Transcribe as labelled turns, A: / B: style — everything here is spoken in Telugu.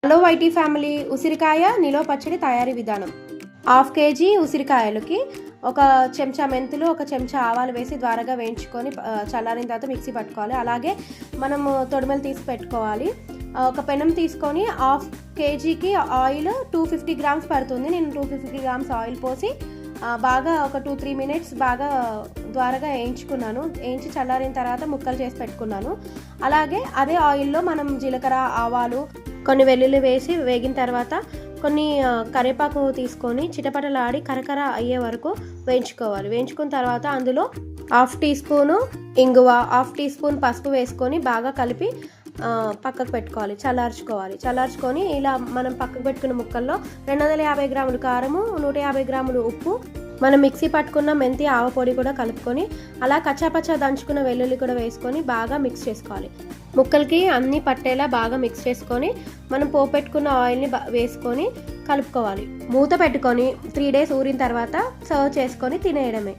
A: హలో వైటీ ఫ్యామిలీ, ఉసిరికాయ నిలవ పచ్చడి తయారీ విధానం. 1/2 kg ఉసిరికాయలకి 1 చెంచా మెంతులు, 1 చెంచా ఆవాలు వేసి ద్వారగా వేయించుకొని చల్లారిన తర్వాత మిక్సీ పట్టుకోవాలి. అలాగే మనము తొడిమెలు తీసి పెట్టుకోవాలి. ఒక పెనం తీసుకొని 1/2 kgకి ఆయిల్ 250 grams పడుతుంది. నేను 250 grams ఆయిల్ పోసి బాగా ఒక 2-3 minutes బాగా ద్వారగా వేయించుకున్నాను. వేయించి చల్లారిన తర్వాత ముక్కలు చేసి పెట్టుకున్నాను. అలాగే అదే ఆయిల్లో మనం జీలకర్ర, ఆవాలు, కొన్ని వెల్లుల్లి వేసి వేగిన తర్వాత కొన్ని కరివేపాకు తీసుకొని చిటపటలాడి కరకర అయ్యే వరకు వేయించుకోవాలి. వేయించుకున్న తర్వాత అందులో 1/2 teaspoon ఇంగువ, 1/2 teaspoon పసుపు వేసుకొని బాగా కలిపి పక్కకు పెట్టుకోవాలి, చల్లార్చుకొని ఇలా మనం పక్కకు పెట్టుకున్న ముక్కల్లో 250 గ్రాములు కారము, 150 గ్రాములు ఉప్పు, మనం మిక్సీ పట్టుకున్న మెంతి ఆవపొడి కూడా కలుపుకొని అలా కచ్చాపచ్చా దంచుకున్న వెల్లుల్లి కూడా వేసుకొని బాగా మిక్స్ చేసుకోవాలి. ముక్కలకి అన్నీ పట్టేలా బాగా మిక్స్ చేసుకొని మనం పోపెట్టుకున్న ఆయిల్ని వేసుకొని కలుపుకోవాలి. మూత పెట్టుకొని 3 days ఊరిన తర్వాత సర్వ్ చేసుకొని తినేయడమే.